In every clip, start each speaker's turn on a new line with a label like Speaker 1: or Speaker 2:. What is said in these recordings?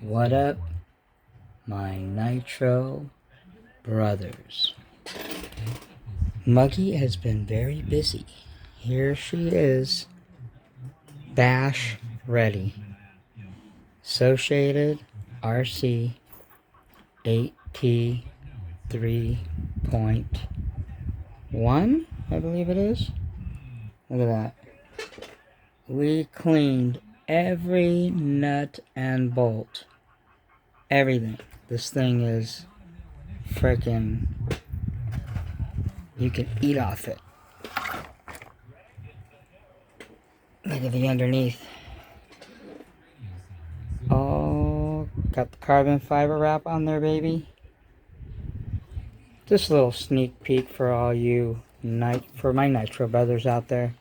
Speaker 1: What up, my Nitro brothers? Muggy has been very busy. Here she is, bash ready. Associated RC 8T 3.1, I believe it is. Look at that. We cleaned every nut and bolt. Everything. This thing is freaking, you can eat off it. Look at the underneath. Oh, got the carbon fiber wrap on there, baby. Just a little sneak peek for all you for my Nitro brothers out there.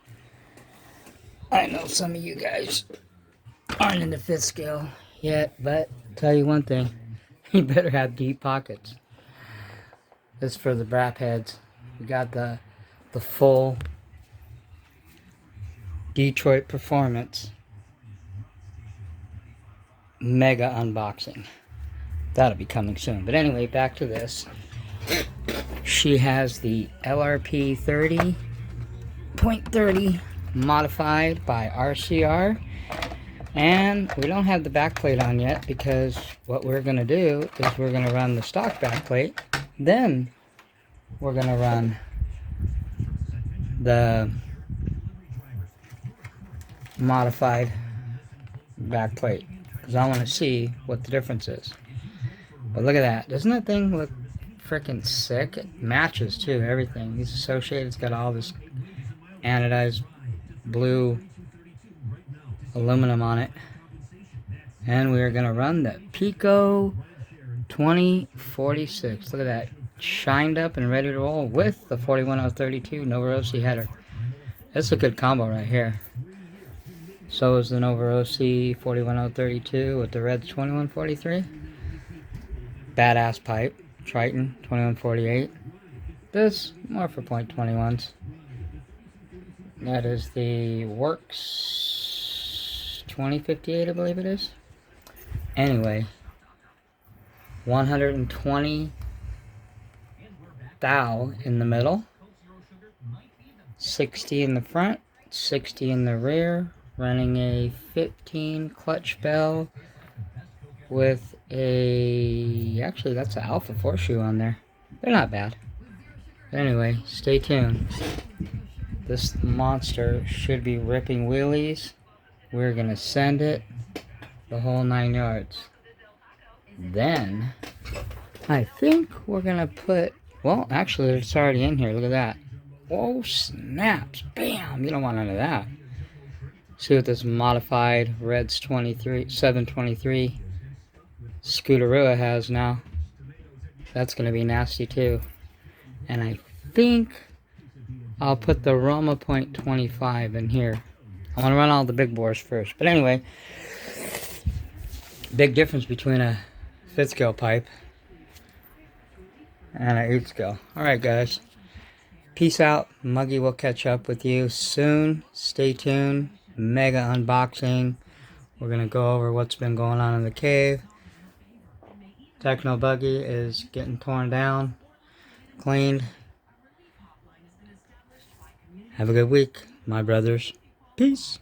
Speaker 1: I know some of you guys aren't in the 5th scale yet, but tell you one thing, you better have deep pockets. This is for the brap heads. We got the full Detroit Performance mega unboxing. That'll be coming soon. But anyway, back to this. She has the LRP 30.30 modified by RCR, and we don't have the backplate on yet because what we're going to do is we're going to run the stock backplate, then we're going to run the modified backplate because I want to see what the difference is. But look at that. Doesn't that thing look freaking sick? It matches too, everything. These Associated's got all this anodized blue aluminum on it. And we're going to run the Pico 2046. Look at that. Shined up and ready to roll with the 41032 Nova OC header. That's a good combo right here. So is the Nova OC 41032 with the Reds 2143. Badass pipe. Triton 2148. This more for .21s. That is the Works 2058, I believe it is. Anyway, 120 thou in the middle, 60 in the front, 60 in the rear, running a 15 clutch bell with a, actually that's an Alpha 4 shoe on there. They're not bad. But anyway, stay tuned. This monster should be ripping wheelies. We're gonna send it the whole 9 yards. Then I think we're gonna put, well, actually it's already in here. Look at that. Oh snaps. Bam. You don't want none of that. See what this modified Reds 723 Scooteroo has now. That's gonna be nasty too. And I think I'll put the Roma .25 in here. I want to run all the big bores first. But anyway, big difference between a 5th scale pipe and an 8th scale. Alright guys, peace out. Muggy will catch up with you soon. Stay tuned. Mega unboxing. We're going to go over what's been going on in the cave. Techno Buggy is getting torn down, cleaned. Have a good week, my brothers. Peace.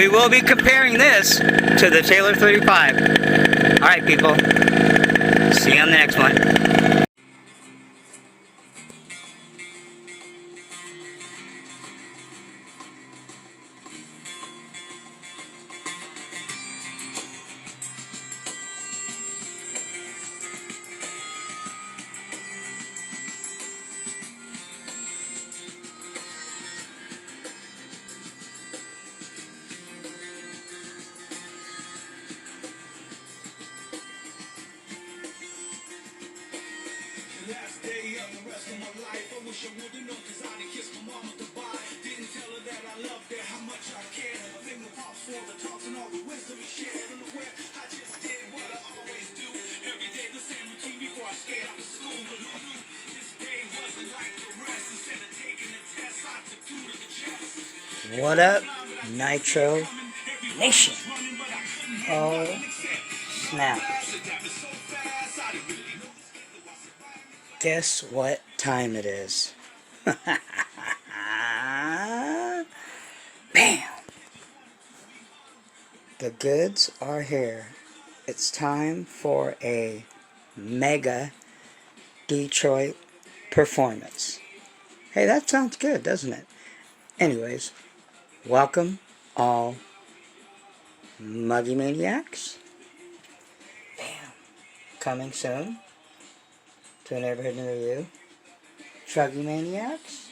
Speaker 1: we will be comparing this to the Taylor 35. Alright people, see you on the next one.
Speaker 2: Last day of the rest of my life, I wish I would've known, cause I didn't kiss my mama goodbye. Didn't tell her that I loved her, how much I cared. A finger pops for the talks and all the wisdom we shared. Unaware, I just did what I always do. Every day the same routine before I scared out of school. But who knew this day wasn't like the rest? Instead of taking a test, I took two to the chest.
Speaker 1: What up, Nitro Nation? Oh, snap. Guess what time it is? Bam! The goods are here. It's time for a mega Detroit performance. Hey, that sounds good, doesn't it? Anyways, welcome all Muggy Maniacs. Bam! Coming soon to a neighborhood near you. Truggy Maniacs.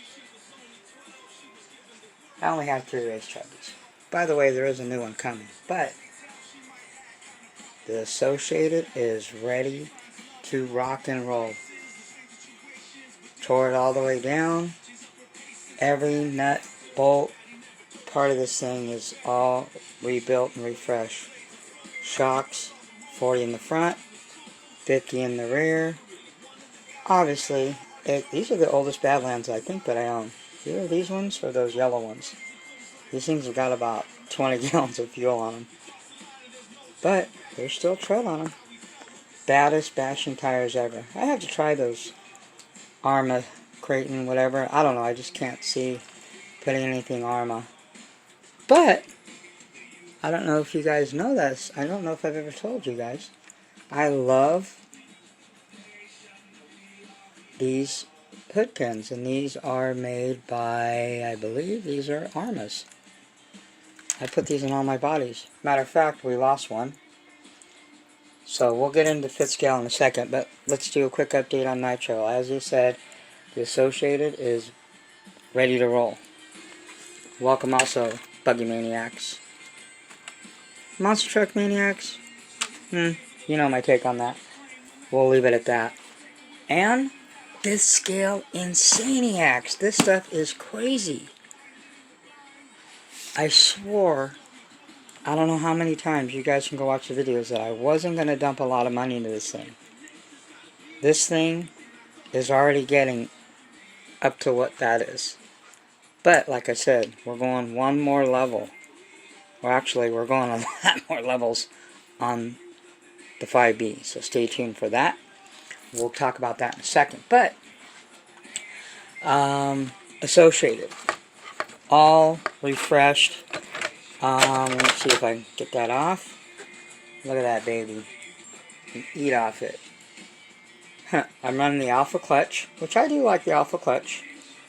Speaker 1: I only have 3 race truggies. By the way, there is a new one coming, but the Associated is ready to rock and roll. Tore it all the way down. Every nut, bolt, part of this thing is all rebuilt and refreshed. Shocks, 40 in the front, 50 in the rear. Obviously, these are the oldest Badlands I think that I own. Either these ones or those yellow ones. These things have got about 20 gallons of fuel on them. But there's still tread on them. Baddest bashing tires ever. I have to try those Arma, Creighton, whatever. I don't know, I just can't see putting anything Arma. But I don't know if you guys know this. I don't know if I've ever told you guys. I love these hood pins, and these are made by, I believe these are Armas. I put these in all my bodies. Matter of fact, we lost one. So we'll get into fit scale in a second, but let's do a quick update on Nitro. As you said, the Associated is ready to roll. Welcome also, Buggy Maniacs. Monster Truck Maniacs? You know my take on that. We'll leave it at that. And this scale Insaniacs. This stuff is crazy. I swore, I don't know how many times, you guys can go watch the videos, that I wasn't going to dump a lot of money into this thing. This thing is already getting up to what that is. But, like I said, we're going one more level. Well, actually, we're going a lot more levels on the 5B. So stay tuned for that. We'll talk about that in a second. But, Associated. All refreshed. Let me see if I can get that off. Look at that baby. And eat off it. I'm running the Alpha clutch, which I do like the Alpha clutch.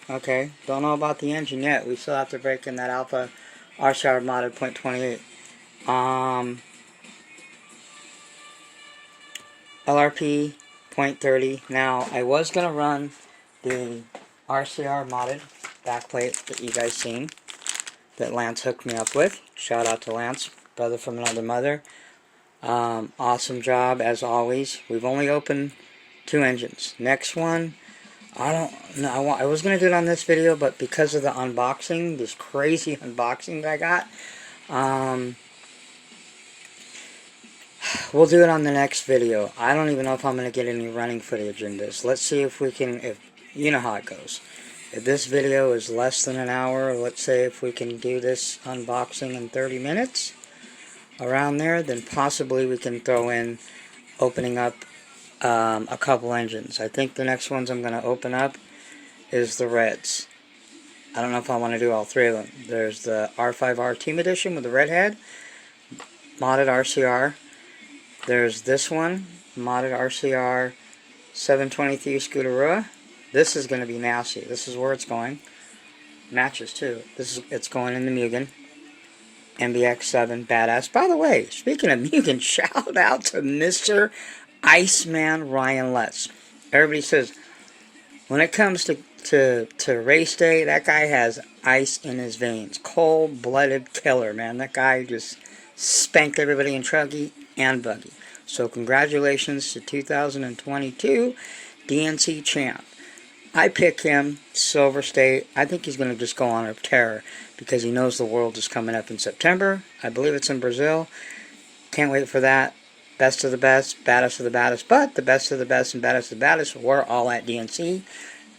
Speaker 1: Okay, don't know about the engine yet. We still have to break in that Alpha RC modded .28. LRP .30. Now, I was going to run the RCR modded backplate that you guys seen, that Lance hooked me up with. Shout out to Lance, brother from another mother. Awesome job as always. We've only opened 2 engines. Next one, I don't know. I was gonna do it on this video, but because of the unboxing, this crazy unboxing that I got, we'll do it on the next video. I don't even know if I'm gonna get any running footage in this. Let's see if we can. If you know how it goes. If this video is less than an hour, let's say if we can do this unboxing in 30 minutes, around there, then possibly we can throw in opening up a couple engines. I think the next ones I'm going to open up is the Reds. I don't know if I want to do all three of them. There's the R5R Team Edition with the red head, modded RCR. There's this one, modded RCR 723 Scooterua. This is going to be nasty. This is where it's going. Matches too. It's going in the Mugen. MBX7 Badass. By the way, speaking of Mugen, shout out to Mr. Iceman Ryan Letts. Everybody says, when it comes to race day, that guy has ice in his veins. Cold-blooded killer, man. That guy just spanked everybody in Truggy and Buggy. So congratulations to 2022 DNC champ. I pick him, Silver State. I think he's going to just go on a tear because he knows the World is coming up in September. I believe it's in Brazil. Can't wait for that. Best of the best, baddest of the baddest, but the best of the best and baddest of the baddest were all at DNC.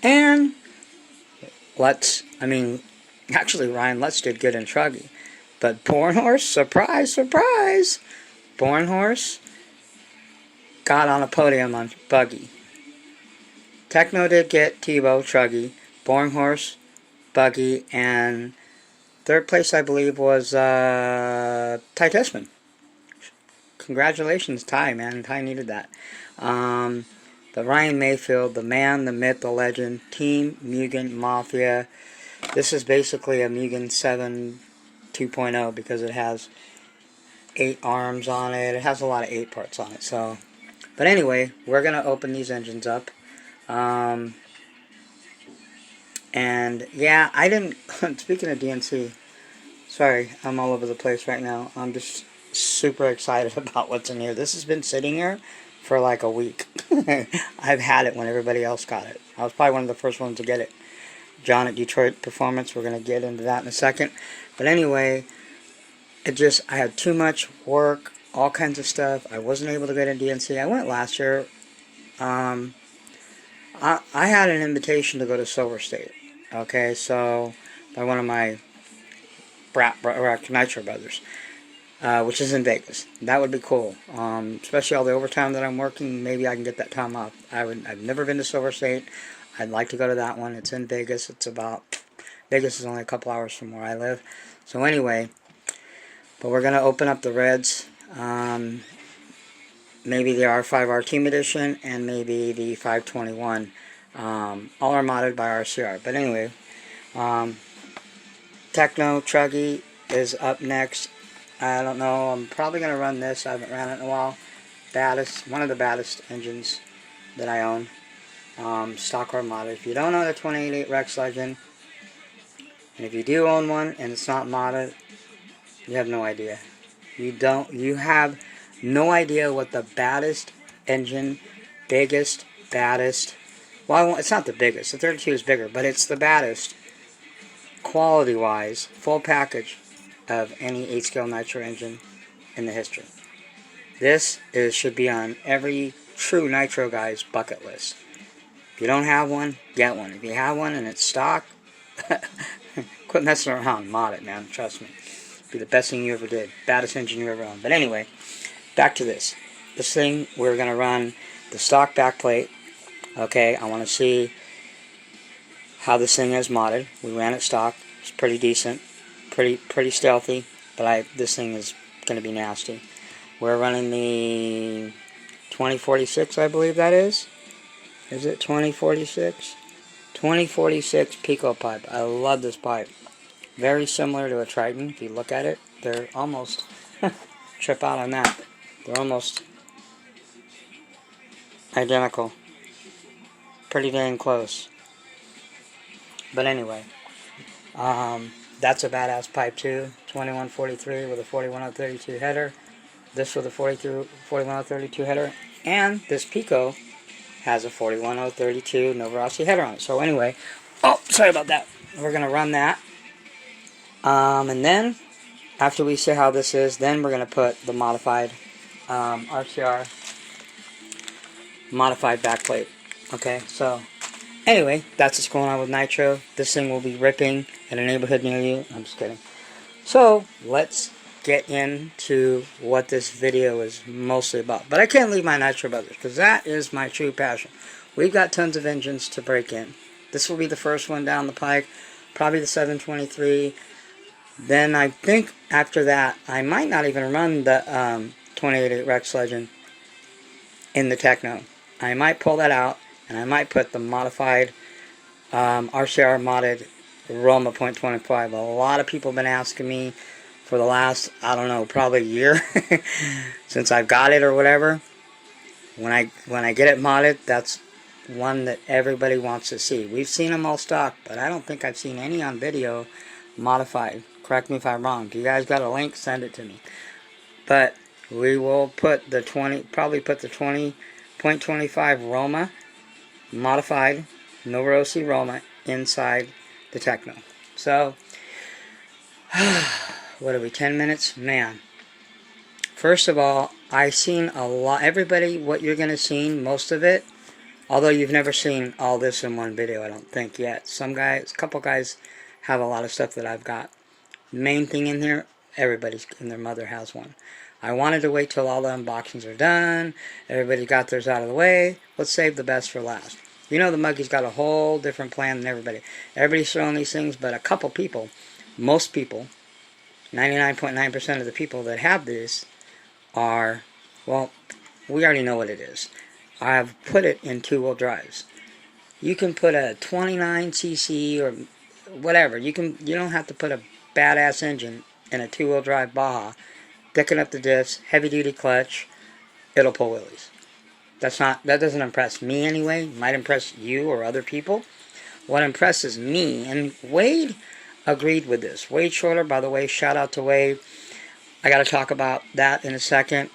Speaker 1: And actually Ryan Letts did good in Truggy. But Born Horse, surprise, surprise, Born Horse got on a podium on Buggy. Techno did get Tebow, Truggy, Born Horse, Buggy, and third place I believe was Ty Tessman. Congratulations, Ty, man. Ty needed that. The Ryan Mayfield, the man, the myth, the legend, Team Mugen Mafia. This is basically a Mugen 7 2.0 because it has 8 arms on it. It has a lot of 8 parts on it. So, but anyway, we're going to open these engines up. And yeah, I didn't, speaking of DNC, sorry, I'm all over the place right now. I'm just super excited about what's in here. This has been sitting here for like a week. I've had it when everybody else got it. I was probably one of the first ones to get it. John at Detroit Performance, we're going to get into that in a second. But anyway, I had too much work, all kinds of stuff. I wasn't able to get in DNC. I went last year. I had an invitation to go to Silver State. Okay, so by one of my Nitro brothers, which is in Vegas. That would be cool. Especially all the overtime that I'm working. Maybe I can get that time off. I've never been to Silver State. I'd like to go to that one. It's in Vegas. Vegas is only a couple hours from where I live. So anyway, but we're going to open up the Reds. Maybe the R5R Team Edition and maybe the 521. All are modded by RCR. But anyway, Techno Truggy is up next. I don't know. I'm probably going to run this. I haven't ran it in a while. One of the baddest engines that I own. Stock or modded. If you don't own a 2088 Rex Legend, and if you do own one and it's not modded, you have no idea. You have no idea what the baddest engine, biggest, baddest, well, it's not the biggest, the 32 is bigger, but it's the baddest, quality-wise, full package of any 8-scale Nitro engine in the history. This should be on every true Nitro guy's bucket list. If you don't have one, get one. If you have one and it's stock, quit messing around, mod it, man, trust me. It'll be the best thing you ever did, baddest engine you ever owned. But anyway, back to this. This thing, we're going to run the stock backplate. Okay, I want to see how this thing is modded. We ran it stock. It's pretty decent. Pretty stealthy. But this thing is going to be nasty. We're running the 2046, I believe that is. Is it 2046? 2046 Pico pipe. I love this pipe. Very similar to a Triton. If you look at it, they're almost... trip out on that. They're almost identical. Pretty dang close. But anyway, that's a badass pipe too. 2143 with a 41032 header. This with a 41032 header. And this Pico has a 41032 Nova Rossi header on it. So anyway, sorry about that. We're going to run that. And then, after we see how this is, then we're going to put the modified RCR modified backplate. Okay, so anyway, that's what's going on with Nitro. This thing will be ripping at a neighborhood near you. I'm just kidding. So, let's get into what this video is mostly about. But I can't leave my Nitro brothers, because that is my true passion. We've got tons of engines to break in. This will be the first one down the pike. probably the 723. Then I think after that, I might not even run the 28.8 Rex Legend in the Techno. I might pull that out, and I might put the modified RCR modded Roma .25. A lot of people have been asking me for the last, I don't know, probably a year since I've got it or whatever. When I get it modded, that's one that everybody wants to see. We've seen them all stock, but I don't think I've seen any on video modified. Correct me if I'm wrong. If you guys got a link, send it to me. But we will put the probably put the 20.25 Roma modified Nitro RC Roma inside the Techno. So, what are we, 10 minutes? Man. First of all, I've seen a lot, everybody, what you're going to see, most of it, although you've never seen all this in one video, I don't think yet. Some guys, a couple guys have a lot of stuff that I've got. Main thing in here, everybody's and their mother has one. I wanted to wait till all the unboxings are done, everybody got theirs out of the way. Let's save the best for last. You know the Muggy's got a whole different plan than everybody. Everybody's throwing these things, but a couple people, most people, 99.9% of the people that have this are, well, we already know what it is. I've put it in two-wheel drives. You can put a 29cc or whatever. You don't have to put a badass engine in a two-wheel drive Baja. Thicken up the diffs, heavy-duty clutch. It'll pull wheelies. That doesn't impress me anyway. It might impress you or other people. What impresses me, and Wade agreed with this. Wade Shorter, by the way, shout out to Wade. I got to talk about that in a second.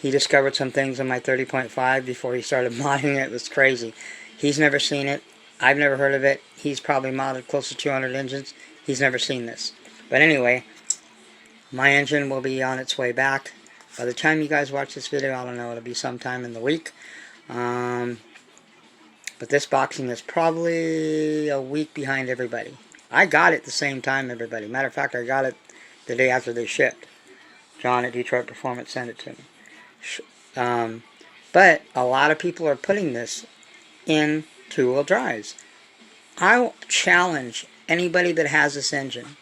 Speaker 1: He discovered some things in my 30.5 before he started modding it. It was crazy. He's never seen it. I've never heard of it. He's probably modded close to 200 engines. He's never seen this. But anyway, my engine will be on its way back. By the time you guys watch this video, I don't know, it'll be sometime in the week. But this boxing is probably a week behind everybody. I got it the same time, everybody. Matter of fact, I got it the day after they shipped. John at Detroit Performance sent it to me. But a lot of people are putting this in two-wheel drives. I challenge anybody that has this engine.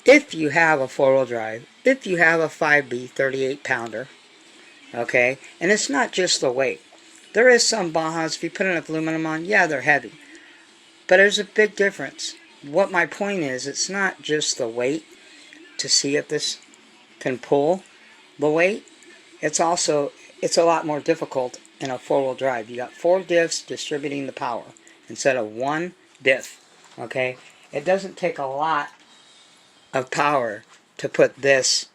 Speaker 1: If you have a four-wheel drive, if you have a 5B 38-pounder, okay, and it's not just the weight. There is some Bajas, if you put enough aluminum on, yeah, they're heavy. But there's a big difference. What my point is, it's not just the weight to see if this can pull the weight. It's a lot more difficult in a four-wheel drive. You got 4 diffs distributing the power instead of 1 diff, okay? It doesn't take a lot of power to put this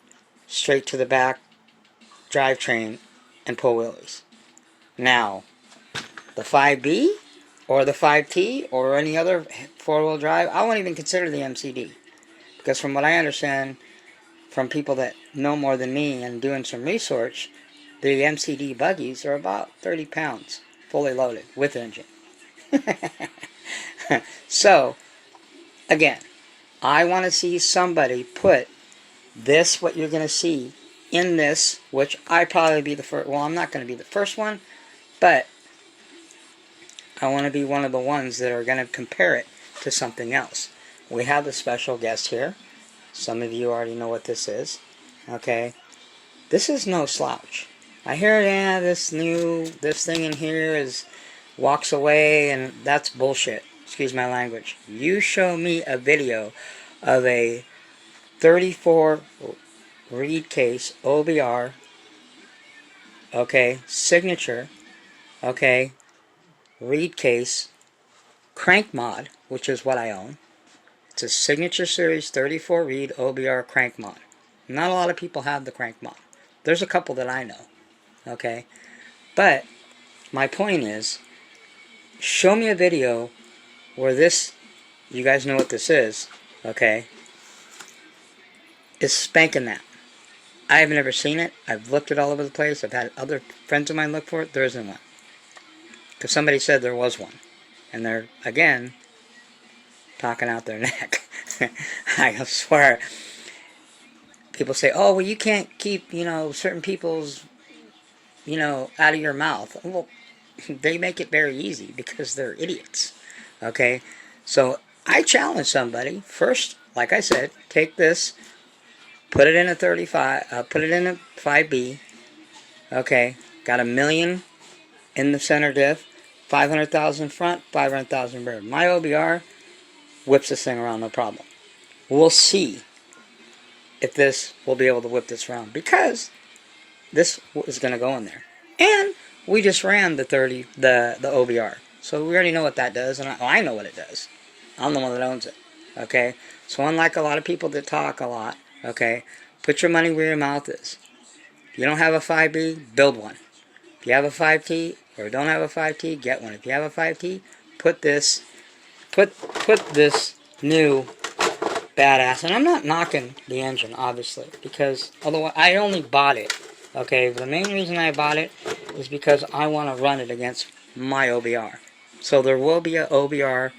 Speaker 1: straight to the back drivetrain and pull wheelies. Now, the 5B or the 5T or any other four-wheel drive, I won't even consider the MCD. Because from what I understand from people that know more than me and doing some research, the MCD buggies are about 30 pounds fully loaded with engine. So, again, I want to see somebody put this, what you're going to see, in this, which I probably be the first. Well, I'm not going to be the first one, but I want to be one of the ones that are going to compare it to something else. We have a special guest here. Some of you already know what this is. Okay? This is no slouch. I hear, yeah, this thing in here walks away, and that's bullshit. Excuse my language. You show me a video of a 34 reed case OBR, okay, signature, okay, reed case crank mod, which is what I own. It's a signature series 34 reed OBR crank mod. Not a lot of people have the crank mod. There's a couple that I know, okay, but my point is, show me a video where this, you guys know what this is, okay, is spanking that. I have never seen it. I've looked it all over the place. I've had other friends of mine look for it. There isn't one. Because somebody said there was one. And they're, again, talking out their neck. I swear. People say, oh, well, you can't keep, certain people's, out of your mouth. Well, they make it very easy because they're idiots. Okay? So, I challenge somebody, first, like I said, take this, put it in a 35, put it in a 5B, okay, got 1,000,000 in the center diff, 500,000 front, 500,000 rear. My OBR whips this thing around no problem. We'll see if this will be able to whip this around, because this is going to go in there. And we just ran the OBR. So we already know what that does, and I know what it does. I'm the one that owns it. Okay? So unlike a lot of people that talk a lot, okay, put your money where your mouth is. If you don't have a 5B, build one. If you have a 5T or don't have a 5T, get one. If you have a 5T, put this new badass. And I'm not knocking the engine, obviously, because otherwise I only bought it. Okay, the main reason I bought it is because I want to run it against my OBR. So there will be a OBR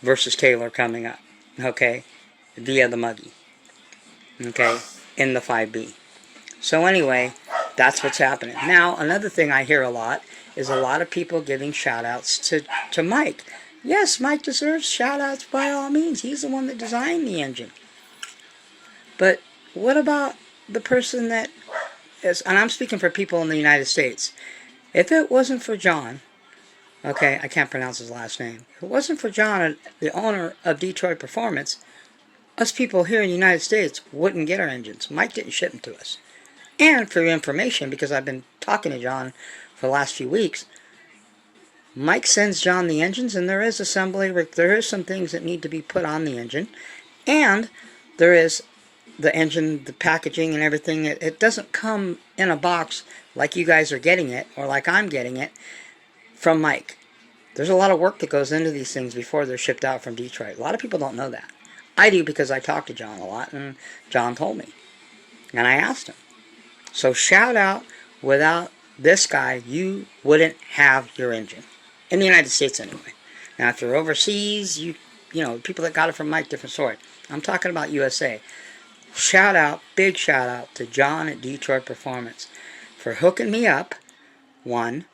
Speaker 1: versus Taylor coming up. Okay, via the Muggy. Okay, in the 5B. So anyway, that's what's happening. Now, another thing I hear a lot is a lot of people giving shout-outs to Mike. Yes, Mike deserves shout-outs by all means. He's the one that designed the engine. But what about the person that is, and I'm speaking for people in the United States, if it wasn't for John, okay, I can't pronounce his last name. If it wasn't for John, the owner of Detroit Performance, us people here in the United States wouldn't get our engines. Mike didn't ship them to us. And for your information, because I've been talking to John for the last few weeks, Mike sends John the engines, and there is assembly, there is some things that need to be put on the engine, and there is the engine, the packaging and everything. It doesn't come in a box like you guys are getting it, or like I'm getting it, from Mike. There's a lot of work that goes into these things before they're shipped out from Detroit. A lot of people don't know that. I do, because I talk to John a lot, and John told me. And I asked him. So shout out, without this guy, you wouldn't have your engine. In the United States anyway. Now if you're overseas, you know, people that got it from Mike, different story. I'm talking about USA. Shout out, big shout out to John at Detroit Performance for hooking me up, one,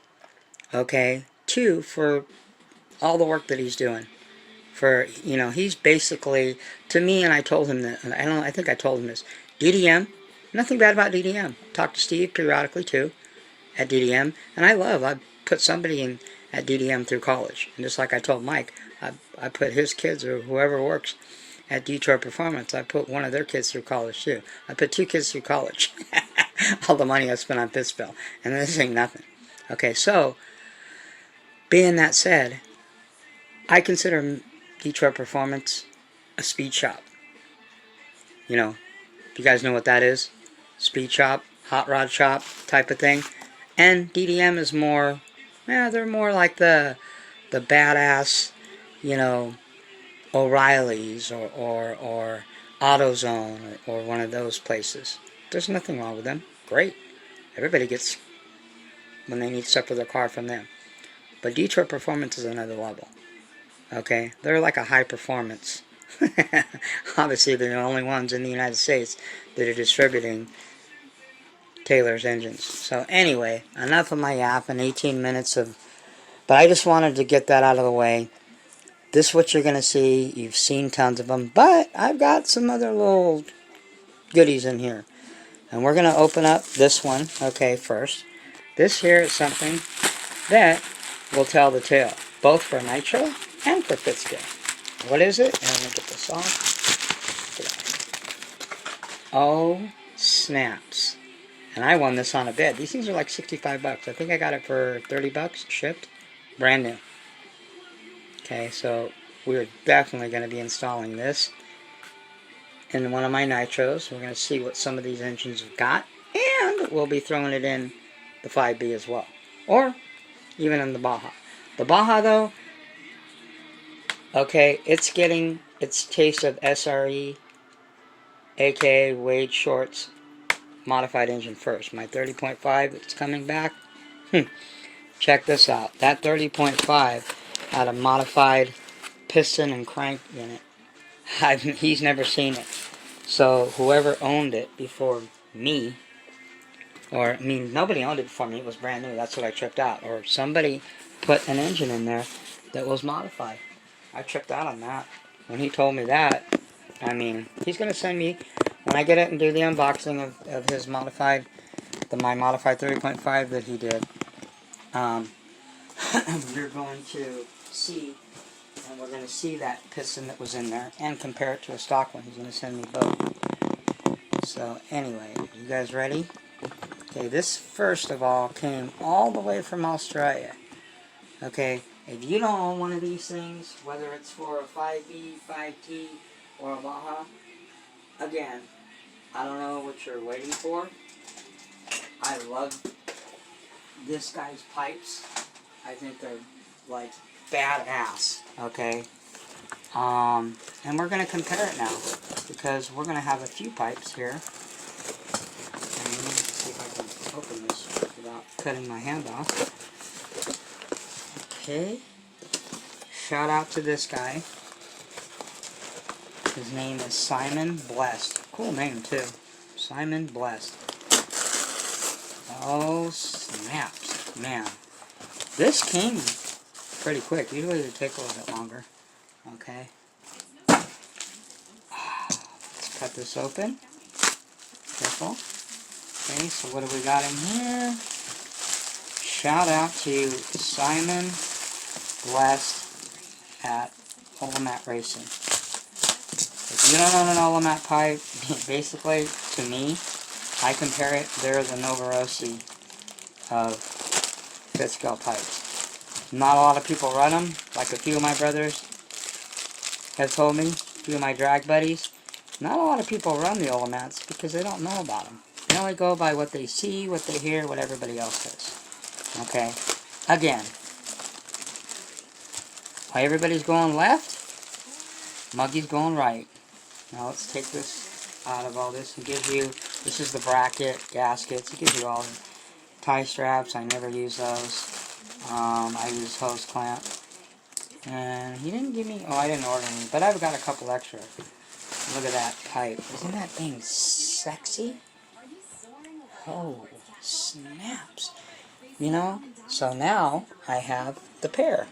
Speaker 1: okay, two, for all the work that he's doing. For, you know, he's basically, to me, and I told him that, and I think I told him this, DDM, nothing bad about DDM. Talk to Steve periodically too, at DDM, and I put somebody in at DDM through college. And just like I told Mike, I put his kids or whoever works at Detroit Performance, I put one of their kids through college too. I put 2 kids through college. All the money I spent on Pittsville. And this ain't nothing. Okay, so, being that said, I consider Detroit Performance a speed shop. You know, if you guys know what that is, speed shop, hot rod shop type of thing. And DDM is more, they're more like the badass, you know, O'Reilly's or AutoZone or one of those places. There's nothing wrong with them. Great. Everybody gets when they need stuff for their car from them. But Detroit Performance is another level. Okay? They're like a high performance. Obviously, they're the only ones in the United States that are distributing Taylor's engines. So anyway, enough of my yap and 18 minutes of... But I just wanted to get that out of the way. This is what you're going to see. You've seen tons of them. But I've got some other little goodies in here. And we're going to open up this one, okay, first. This here is something that will tell the tale, both for Nitro and for Pittscale. What is it? And let me get this off. Oh, snaps. And I won this on a bid. These things are like 65 bucks. I think I got it for 30 bucks shipped. Brand new. Okay, so we're definitely going to be installing this in one of my Nitros. We're going to see what some of these engines have got. And we'll be throwing it in the 5B as well. Or even in the Baja. The Baja, though, okay, it's getting its taste of SRE, aka Wade Short's modified engine first. My 30.5 that's coming back. Check this out. That 30.5 had a modified piston and crank in it. He's never seen it. So whoever owned it before me, or I mean nobody owned it before me, it was brand new, that's what I tripped out. Or somebody put an engine in there that was modified. I tripped out on that. when he told me that, I mean, he's going to send me, when I get it and do the unboxing of his modified, my modified 30.5 that he did, you're going to see, and we're going to see that piston that was in there, and compare it to a stock one. He's going to send me both. So, anyway, you guys ready? Okay, this first of all came all the way from Australia. Okay, if you don't own one of these things, whether it's for a 5B, 5T, or a Baja, again, I don't know what you're waiting for. I love this guy's pipes. I think they're like badass. Okay, and we're gonna compare it now because we're gonna have a few pipes here. And let me see if I can open this without cutting my hand off. Okay. Shout out to this guy. His name is Simon Blessed. Cool name too. Simon Blessed. Oh snaps, man. This came pretty quick. Usually it take a little bit longer. Okay. Let's cut this open. Careful. Okay, so what do we got in here? Shout out to Simon Blessed at Olamat Racing. If you don't own an Olamat pipe, basically, to me, I compare it, they're the Nitro RC of fifth scale pipes. Not a lot of people run them, like a few of my brothers have told me, a few of my drag buddies. Not a lot of people run the Olamats because they don't know about them. They only go by what they see, what they hear, what everybody else does. Okay? Again, while everybody's going left, Muggy's going right. Now let's take this out of all this and give you, this is the bracket, gaskets, it gives you all the tie straps. I never use those. I use hose clamp. And he didn't give me, oh, I didn't order any, but I've got a couple extra. Look at that pipe. Isn't that thing sexy? Oh, snaps. You know, so now I have the pair.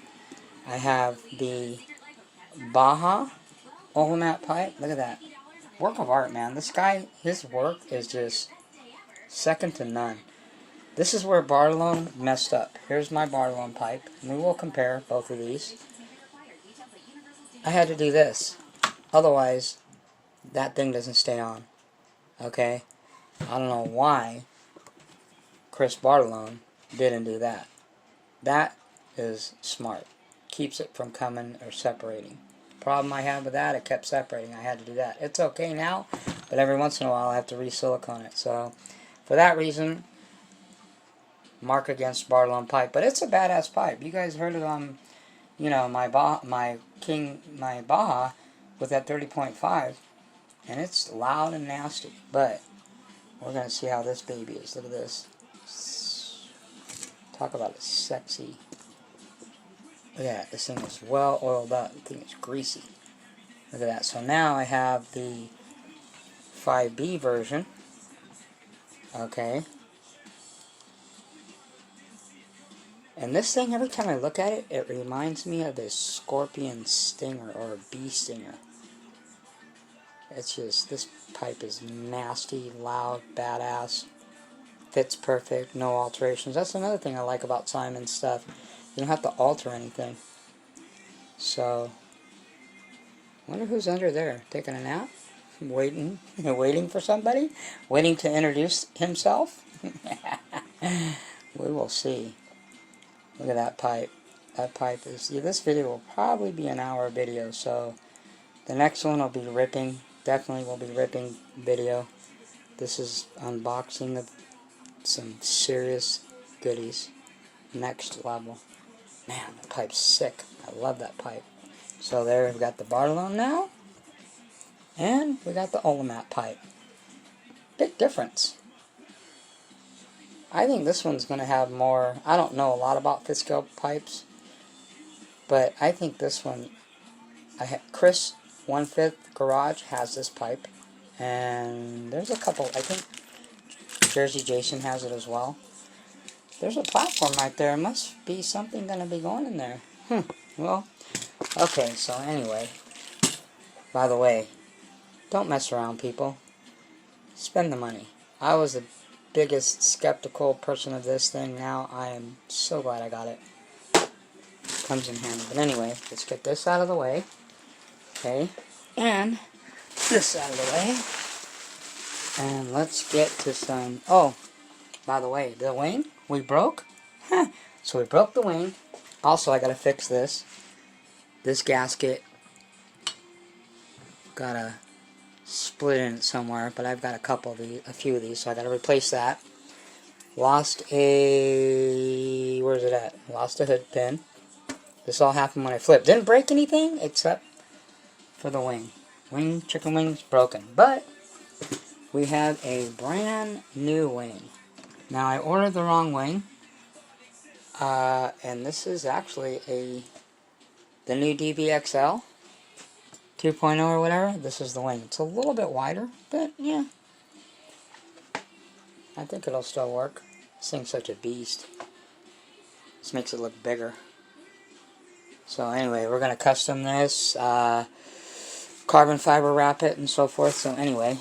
Speaker 1: I have the Baja Olamat pipe. Look at that. Work of art, man. This guy, his work is just second to none. This is where Bartolone messed up. Here's my Bartolone pipe. And we will compare both of these. I had to do this. Otherwise, that thing doesn't stay on. Okay? I don't know why Chris Bartolone didn't do that. That is smart. Keeps it from coming or separating. Problem I had with that, it kept separating. I had to do that. It's okay now, but every once in a while I have to re-silicone it. So, for that reason, mark against Bartolone pipe. But it's a badass pipe. You guys heard it on, you know, my Baja with that 30.5, and it's loud and nasty. But we're gonna see how this baby is. Look at this. Talk about a sexy. Look at that. This thing is well oiled up. The thing is greasy. Look at that. So now I have the 5B version. Okay. And this thing, every time I look at it, it reminds me of this scorpion stinger or a bee stinger. It's just, this pipe is nasty, loud, badass. Fits perfect, no alterations. That's another thing I like about Simon's stuff. You don't have to alter anything. So, wonder who's under there, taking a nap? Waiting for somebody? Waiting to introduce himself? We will see. Look at that pipe. That pipe is, yeah, this video will probably be an hour video, so the next one will be ripping. Definitely will be ripping video. This is unboxing of some serious goodies. Next level. Man, the pipe's sick. I love that pipe. So there we've got the Bartolone now. And we got the Olamat pipe. Big difference. I think this one's going to have more, I don't know a lot about fifth scale pipes, but I think this one, Chris 1/5 Garage has this pipe, and there's a couple, I think Jersey Jason has it as well. There's a platform right there. Must be something going to be going in there. Well, okay, so anyway, By the way, don't mess around, people. Spend the money. I was the biggest skeptical person of this thing. Now I am so glad I got it. Comes in handy. But anyway, let's get this out of the way. Okay. And this out of the way. And let's get to some... Oh, by the way, the wing we broke. So we broke the wing. Also, I gotta fix this. This gasket. Gotta split in it somewhere, but I've got a few of these, so I gotta replace that. Lost a... Where's it at? Lost a hood pin. This all happened when I flipped. Didn't break anything except for the wing. Chicken wing's broken. But we have a brand new wing. Now I ordered the wrong wing. And this is actually the new DBXL 2.0 or whatever. This is the wing. It's a little bit wider, but yeah. I think it'll still work. This thing's such a beast. This makes it look bigger. So anyway, we're going to custom this, carbon fiber wrap it and so forth. So anyway,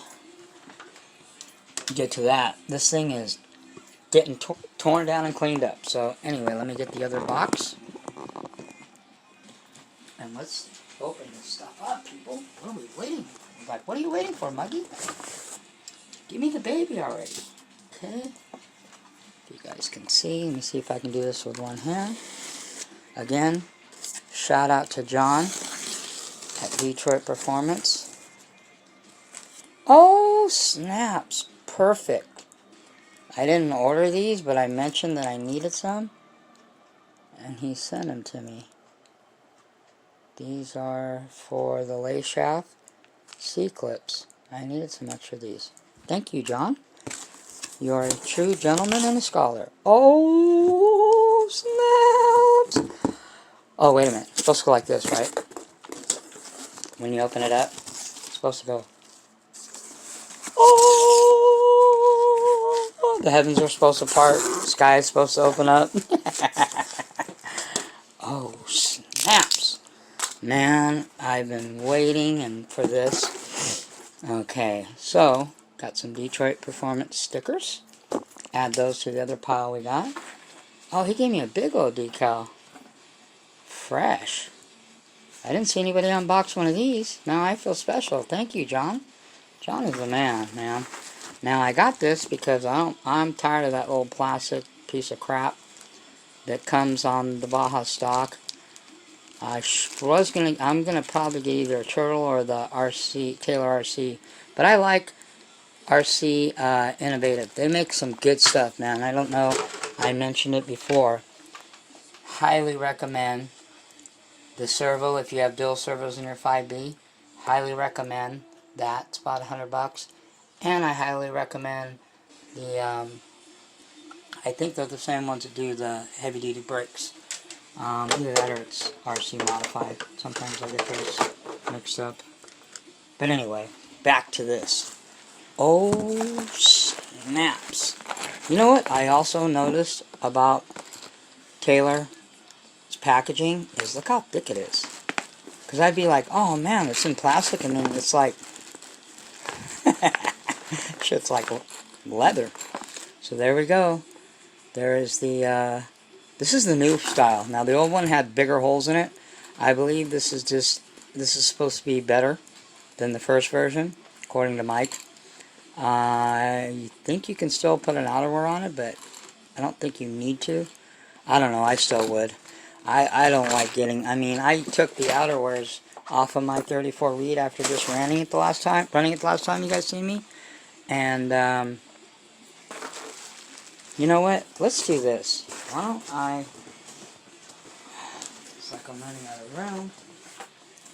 Speaker 1: get to that. This thing is getting torn down and cleaned up. So anyway, let me get the other box. And let's open this stuff up, people. What are we waiting for? Like, what are you waiting for, Muggy? Give me the baby already. Okay. If you guys can see, let me see if I can do this with one hand. Again, shout out to John at Detroit Performance. Oh, snaps. Perfect. I didn't order these, but I mentioned that I needed some. And he sent them to me. These are for the lay shaft C-clips. I needed some extra of these. Thank you, John. You are a true gentleman and a scholar. Oh, snaps! Oh, wait a minute. It's supposed to go like this, right? When you open it up, it's supposed to go. Oh! The heavens are supposed to part. The sky is supposed to open up. Oh, snaps! Man, I've been waiting for this. Okay, so got some Detroit Performance stickers. Add those to the other pile we got. Oh, he gave me a big old decal. Fresh. I didn't see anybody unbox one of these. Now I feel special. Thank you, John. John is the man. Now I got this because I'm tired of that old plastic piece of crap that comes on the Baja stock. I'm gonna probably get either a Turtle or the RC Taylor RC, but I like RC Innovative. They make some good stuff, man. I don't know. I mentioned it before. Highly recommend the servo if you have dual servos in your 5B. Highly recommend that. It's about $100, and I highly recommend the. I think they're the same ones that do the heavy-duty brakes. Either that or it's RC modified. Sometimes I get those mixed up. But anyway, back to this. Oh, snaps. You know what I also noticed about Taylor's packaging is look how thick it is. Because I'd be like, oh man, it's in plastic, and then it's like, shit's like leather. So there we go. There is the, this is the new style. Now the old one had bigger holes in it. I believe this is supposed to be better than the first version, according to Mike. I think you can still put an outerwear on it, but I don't think you need to. I don't know, I still would. I don't like getting, I mean, I took the outerwears off of my 34 Reed after just running it the last time you guys seen me. And, you know what? Let's do this. Why don't it's like I'm running out of room.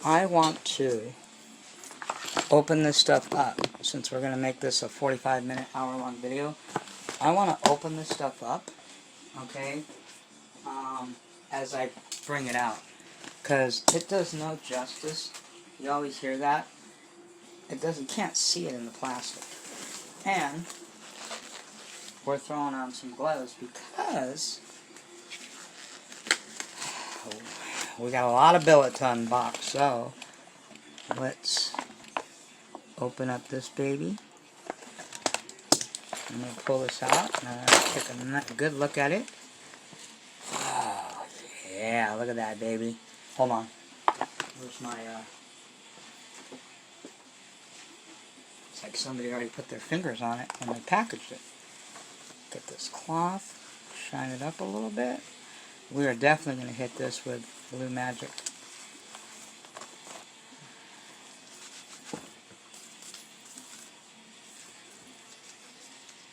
Speaker 1: I want to open this stuff up, since we're going to make this a 45-minute, hour-long video. I want to open this stuff up, okay, as I bring it out, because it does no justice. You always hear that. Can't see it in the plastic. And we're throwing on some gloves because we got a lot of billet to unbox, so let's open up this baby. I'm going to pull this out and take a good look at it. Oh, yeah, look at that, baby. Hold on. Where's my, it's like somebody already put their fingers on it when they packaged it. Get this cloth, shine it up a little bit. We are definitely going to hit this with Blue Magic.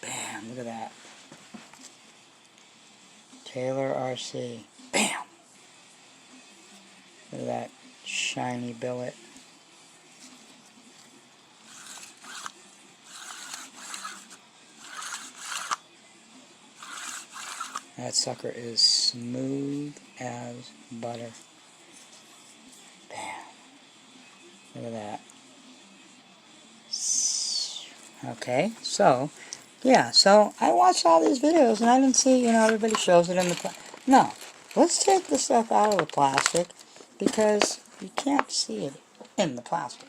Speaker 1: Bam, look at that. Taylor RC. Bam! Look at that shiny billet. That sucker is smooth as butter. Bam. Look at that. Okay, so, yeah, so I watched all these videos and I didn't see, everybody shows it in the no, let's take the stuff out of the plastic because you can't see it in the plastic.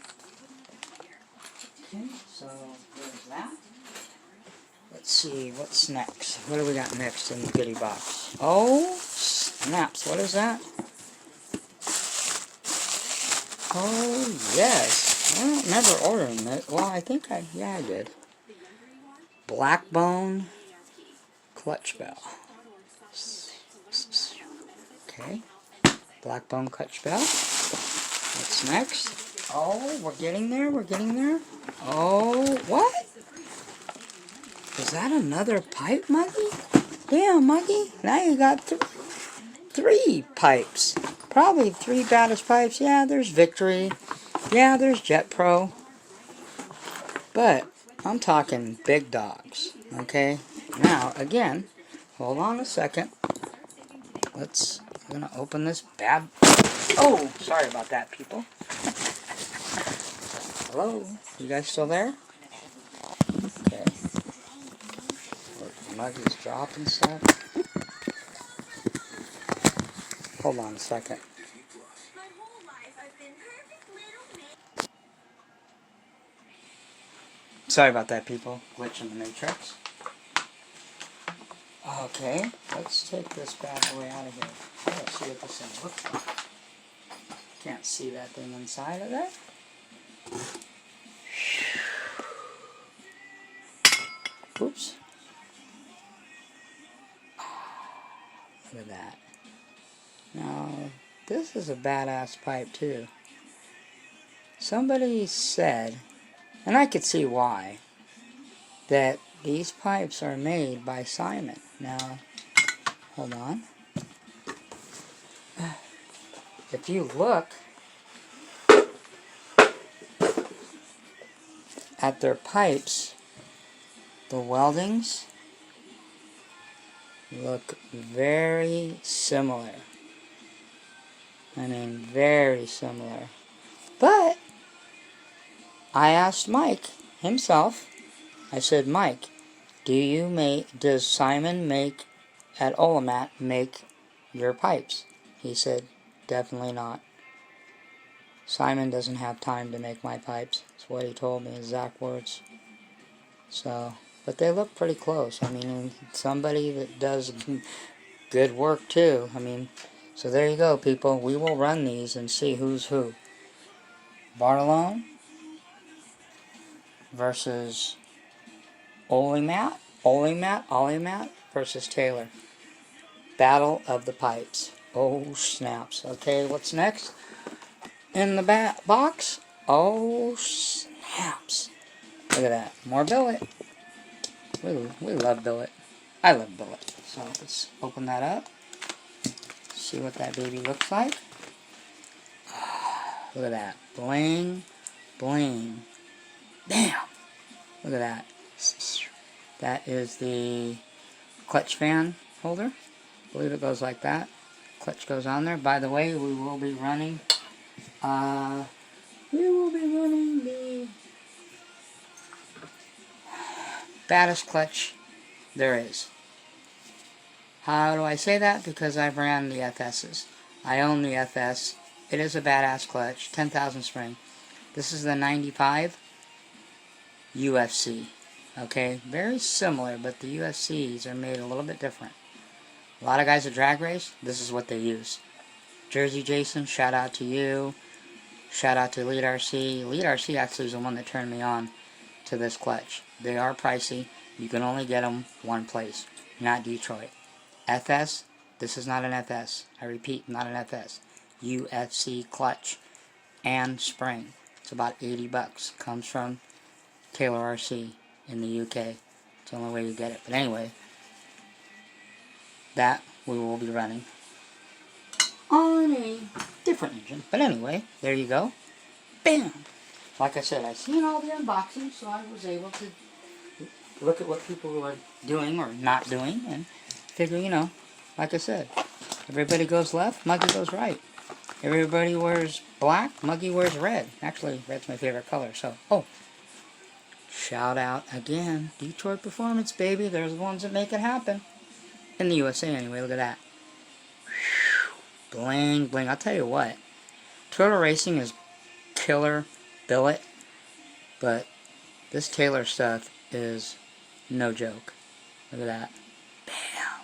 Speaker 1: Okay, so there's that. Let's see, what's next? What do we got next in the goodie box? Oh, snaps, what is that? Oh, yes. I don't remember ordering it. Well, I think I did. Blackbone clutch bell. Okay. Blackbone clutch bell. What's next? Oh, we're getting there. Oh, what? Is that another pipe, Muggy? Damn, Muggy. Now you got three pipes. Probably 3 baddest pipes. Yeah, there's Victory. Yeah, there's Jet Pro. But I'm talking big dogs. Okay? Now, again, hold on a second. I'm going to open this bad... Oh, sorry about that, people. Hello? You guys still there? Okay. Muggy's dropping stuff. Hold on a second. Sorry about that, people. Glitch in the matrix. Okay, let's take this bad boy out of here. Let's see what this thing looks like. Can't see that thing inside of there. Oops. Look at that. Now, this is a badass pipe too. Somebody said, and I could see why, that these pipes are made by Simon. Now, hold on. If you look at their pipes, the weldings look very similar. I mean, very similar. But I asked Mike himself, I said, Mike, does Simon at Olamat make your pipes? He said, definitely not. Simon doesn't have time to make my pipes. That's what he told me, exact words. So, but they look pretty close. I mean, somebody that does good work too. I mean, so there you go, people. We will run these and see who's who. Bartolone versus Olimat versus Taylor. Battle of the pipes. Oh, snaps. Okay, what's next in the box? Oh, snaps. Look at that. More billet. We love billet. I love billet. So let's open that up. See what that baby looks like. Look at that. Bling, bling. Damn. Look at that. That is the clutch fan holder. I believe it goes like that. Clutch goes on there. By the way, we will be running the baddest clutch there is. How do I say that? Because I've ran the FS's. I own the FS. It is a badass clutch. 10,000 spring. This is the 95 UFC. Okay, very similar, but the UFCs are made a little bit different. A lot of guys that drag race, this is what they use. Jersey Jason, shout out to you. Shout out to Elite RC. Elite RC actually is the one that turned me on to this clutch. They are pricey. You can only get them one place, not Detroit. FS, this is not an FS. I repeat, not an FS. UFC clutch and spring. It's about 80 bucks. Comes from Taylor RC in the UK. It's the only way you get it. But anyway, that we will be running on a different engine. But anyway, there you go. Bam! Like I said, I've seen all the unboxings, so I was able to look at what people were doing or not doing and figure, you know, like I said, everybody goes left, Muggy goes right. Everybody wears black, Muggy wears red. Actually, red's my favorite color, so, oh. Shout out again, Detroit Performance, baby. They're the ones that make it happen. In the USA, anyway. Look at that. Bling, bling. I'll tell you what. Turtle Racing is killer billet. But this Taylor stuff is no joke. Look at that. Bam.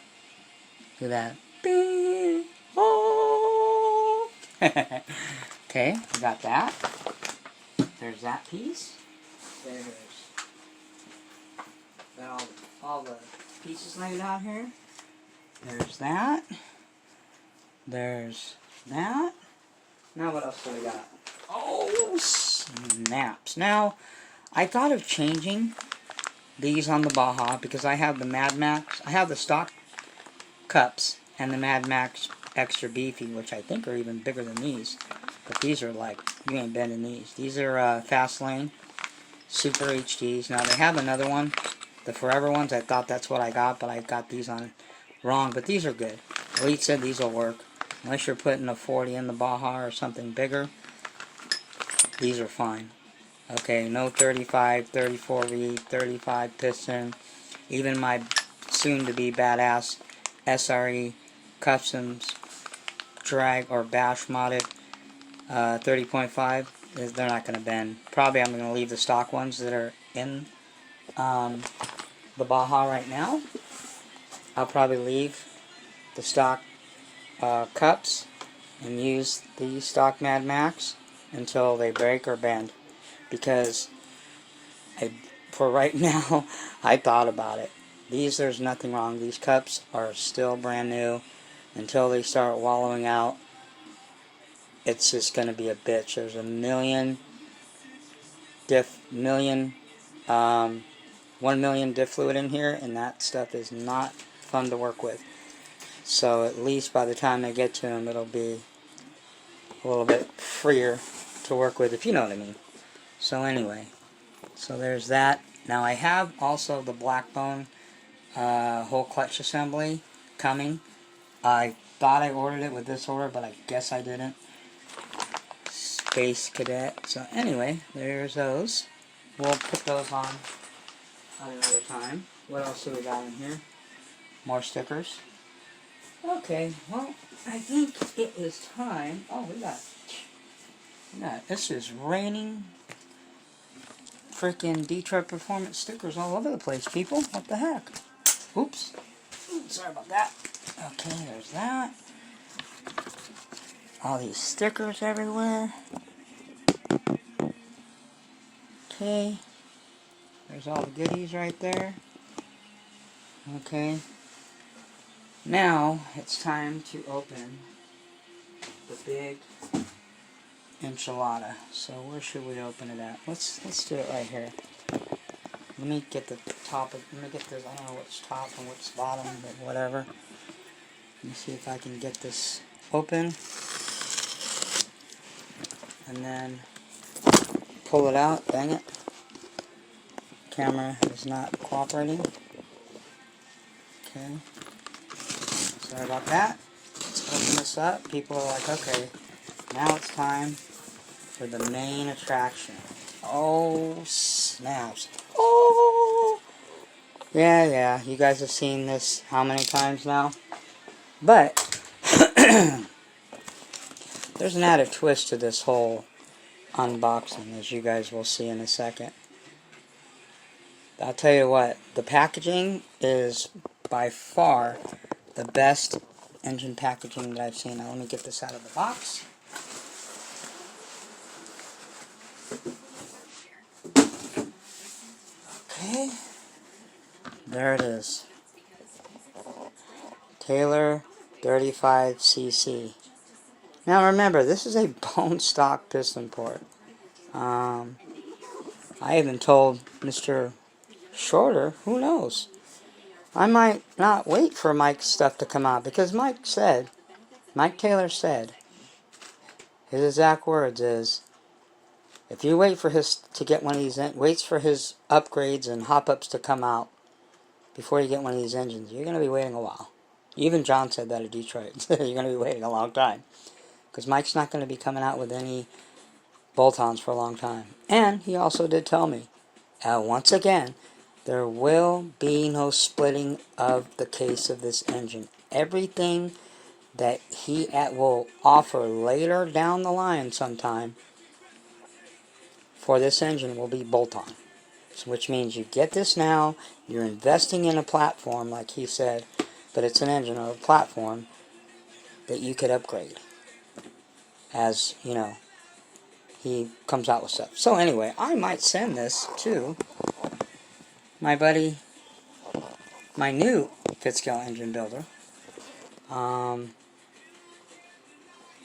Speaker 1: Look at that. Bing. Oh. Okay, we got that. There's that piece. There's got all the pieces laid out here. There's that. There's that. Now what else do we got? Oh, snaps. Now, I thought of changing these on the Baja because I have the Mad Max. I have the stock cups and the Mad Max Extra Beefy, which I think are even bigger than these. But these are like, you ain't bending these. These are Fast Lane Super HDs. Now they have another one, the Forever ones. I thought that's what I got, but I got these on wrong. But these are good. Elite said these will work. Unless you're putting a 40 in the Baja or something bigger, these are fine. Okay, no 35, 34 reed, 35 piston. Even my soon-to-be badass SRE Customs drag or bash modded 30.5, they're not going to bend. Probably I'm going to leave the stock ones that are in the Baja right now. I'll probably leave the stock cups and use the stock Mad Max until they break or bend, because for right now I thought about it. There's nothing wrong. These cups are still brand new. Until they start wallowing out, it's just going to be a bitch. There's a million 1 million diff fluid in here, and that stuff is not fun to work with. So at least by the time I get to them, it'll be a little bit freer to work with, if you know what I mean. So anyway, so there's that. Now I have also the Blackbone whole clutch assembly coming. I thought I ordered it with this order, but I guess I didn't. Space Cadet. So anyway, there's those. We'll put those on at another time. What else do we got in here? More stickers. Okay, well, I think it is time. Oh, we got this is raining freaking Detroit Performance stickers all over the place, people. What the heck? Oops. Sorry about that. Okay, there's that. All these stickers everywhere. Okay. There's all the goodies right there. Okay. Now, it's time to open the big enchilada. So, where should we open it at? Let's do it right here. Let me get the top of, let me get this, I don't know what's top and what's bottom, but whatever. Let me see if I can get this open. And then pull it out. Dang it. Camera is not cooperating. Okay. Sorry about that. Let's open this up. People are like, okay, now it's time for the main attraction. Oh, snaps. Oh! Yeah, you guys have seen this how many times now? But there's an added twist to this whole unboxing, as you guys will see in a second. I'll tell you what, the packaging is by far the best engine packaging that I've seen. Now let me get this out of the box. Okay, there it is. Taylor 35cc. Now remember, this is a bone stock piston port. I even told Mr. Shorter, who knows? I might not wait for Mike's stuff to come out, because Mike Taylor said, his exact words is, if you wait for waits for his upgrades and hop-ups to come out before you get one of these engines, you're going to be waiting a while. Even John said that at Detroit. You're going to be waiting a long time. Because Mike's not going to be coming out with any bolt-ons for a long time. And he also did tell me, once again, there will be no splitting of the case of this engine. Everything that he will offer later down the line sometime for this engine will be bolt-on. So which means you get this now, you're investing in a platform like he said, but it's an engine or a platform that you could upgrade as, you know, he comes out with stuff. So anyway, I might send this to my buddy, my new Fitzgerald engine builder,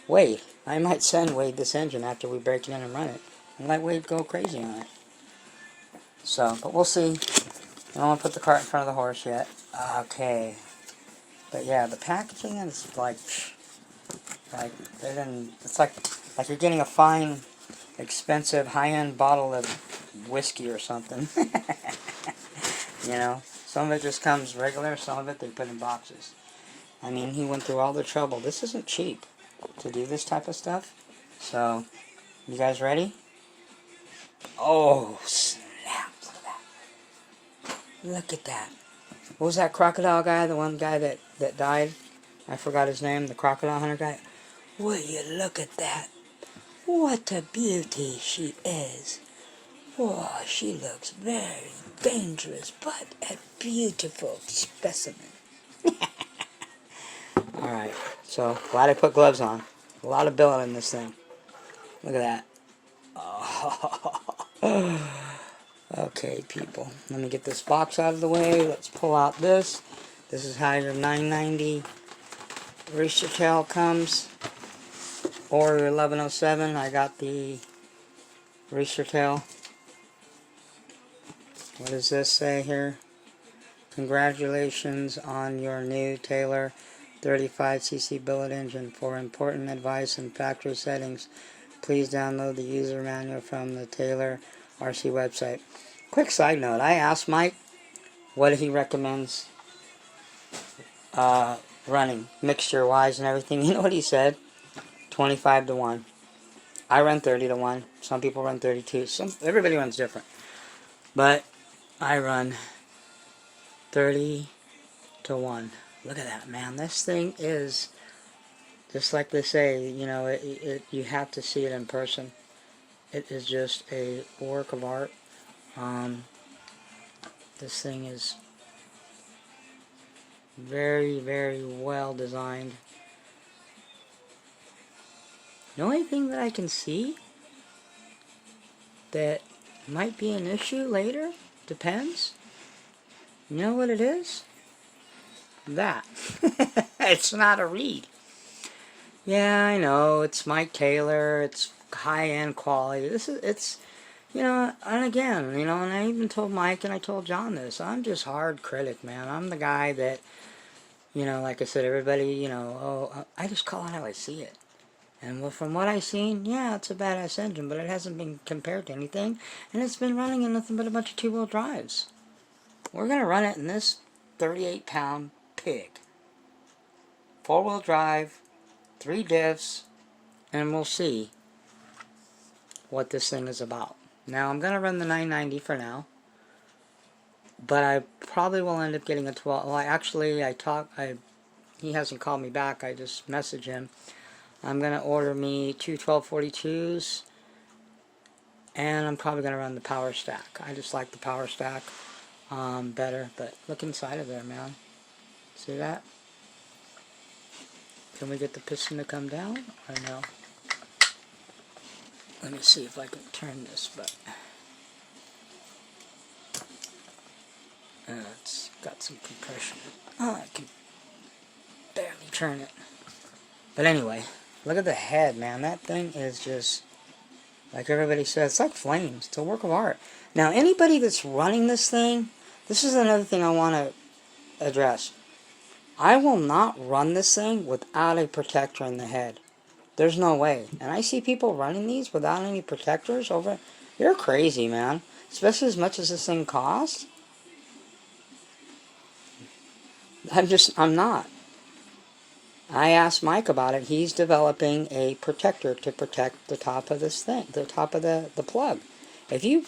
Speaker 1: Wade. I might send Wade this engine after we break it in and run it, and let Wade go crazy on it. So, but we'll see. I don't want to put the cart in front of the horse yet. Okay. But yeah, the packaging is like it's like you're getting a fine, expensive, high-end bottle of whiskey or something. You know, some of it just comes regular, some of it they put in boxes. I mean, he went through all the trouble. This isn't cheap to do this type of stuff. So, you guys ready? Oh, snap. Look at that. Look at that. What was that crocodile guy? The one guy that died? I forgot his name. The crocodile hunter guy. Will you look at that? What a beauty she is. Oh, she looks very dangerous, but a beautiful specimen. Alright, so glad I put gloves on. A lot of billet in this thing. Look at that. Oh. Okay, people. Let me get this box out of the way. Let's pull out this. This is how your 990 rooster tail comes. Or your 1107. I got the rooster tail. What does this say here? Congratulations on your new Taylor 35cc billet engine. For important advice and factory settings, please download the user manual from the Taylor RC website. Quick side note, I asked Mike what he recommends running, mixture-wise and everything. You know what he said? 25 to 1. I run 30 to 1. Some people run 32. Everybody runs different. But I run 30 to 1. Look at that, man. This thing is, just like they say, you know, you have to see it in person. It is just a work of art. This thing is very, very well designed. The only thing that I can see that might be an issue later, depends. You know what it is? That. It's not a reed. Yeah, I know, it's Mike Taylor, it's high-end quality. It's, you know, and again, you know, and I even told Mike and I told John this, I'm just hard critic, man. I'm the guy that, you know, like I said, everybody, you know, I just call it how I see it. And from what I've seen, yeah, it's a badass engine, but it hasn't been compared to anything, and it's been running in nothing but a bunch of two-wheel drives. We're going to run it in this 38-pound pig. Four-wheel drive, 3 diffs, and we'll see what this thing is about. Now, I'm going to run the 990 for now, but I probably will end up getting a 12. Well, actually, he hasn't called me back. I just messaged him. I'm going to order me two 1242s And I'm probably going to run the power stack. I just like the power stack better. But look inside of there, man. See that? Can we get the piston to come down or no? Let me see if I can turn this, but it's got some compression. Oh, I can barely turn it. But anyway, look at the head, man. That thing is just, like everybody says, it's like flames. It's a work of art. Now, anybody that's running this thing, this is another thing I want to address. I will not run this thing without a protector in the head. There's no way. And I see people running these without any protectors over. You're crazy, man. Especially as much as this thing costs. I'm not. I asked Mike about it. He's developing a protector to protect the top of this thing, the top of the plug. If you